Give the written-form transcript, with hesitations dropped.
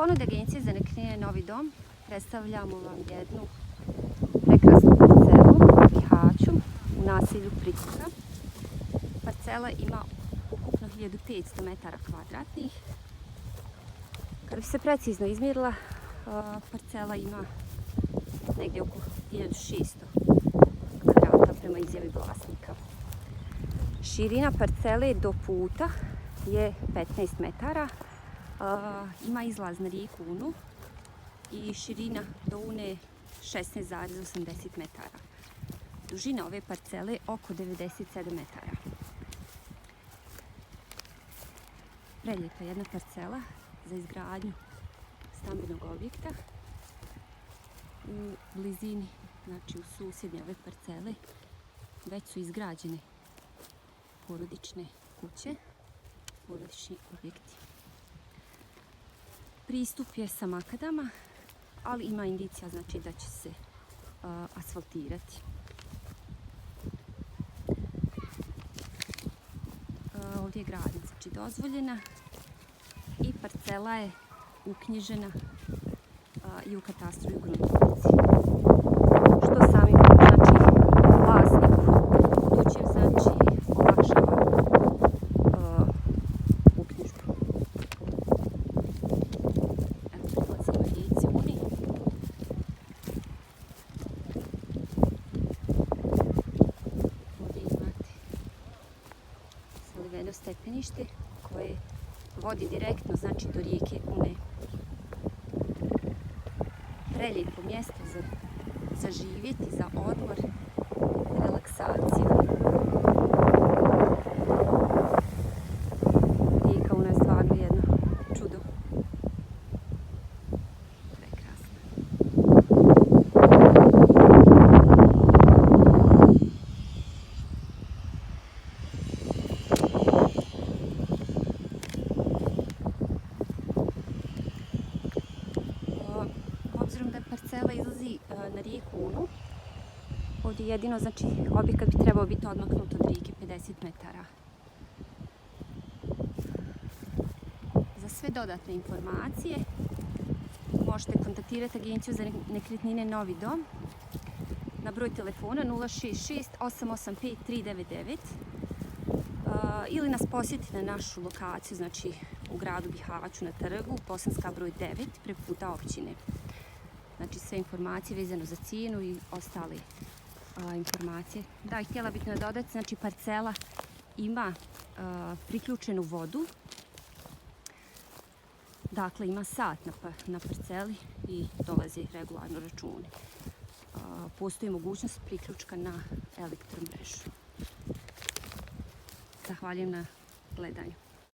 ponudi Agencije za nekretnine Novi Dom predstavljamo vam jednu prekrasnu parcelu u Bihaću u naselju Prikuka. Parcela ima ukupno 1500 metara kvadratnih. Kad bi se precizno izmjerila, parcela ima negdje oko 1600 kvadrata prema izjavi vlasnika. Širina parcele do puta je 15 metara. Ima izlaz na rijeku Unu i širina do Une je 16,80 metara. Dužina ove parcele je oko 97 metara. Prelijepa jedna parcela za izgradnju stambenog objekta. U blizini, znači u susjednje ove parcele, već su izgrađene porodične kuće, porodični objekti. Pristup je sa makadama, ali ima indicija znači da će se asfaltirati. Ovdje je gradnja znači dozvoljena i parcela je uknjižena i u katastru i u gruntovnici. Što samim znači vlasniku budućem znači olakšava uknjižbu. Evo prilazimo rijeci Uni. Ovdje imate saliveno stepenište koje vodi direktno znači do rijeke Une. Prelijepo mjesto za živjeti, za odmor, relaksaciju. Rijeka Una je stvarno jedno čudo. Prekrasno. Obzirom da parcela izlazi na rijeku Unu, ovdje jedino znači objekat bi trebao biti odmaknut od rijeke 50 metara. Za sve dodatne informacije možete kontaktirati Agenciju za nekretnine Novi Dom na broj telefona 066 885 399 ili nas posjetiti na našu lokaciju, znači u gradu Bihaću na trgu, Bosanska broj 9, preko puta općine. Znači sve informacije vezano za cijenu i ostale informacije. Da, htjela bih nadodati, znači parcela ima priključenu vodu. Dakle, ima sat na parceli i dolazi regularno računi. Postoji mogućnost priključka na elektromrežu. Zahvaljujem na gledanju.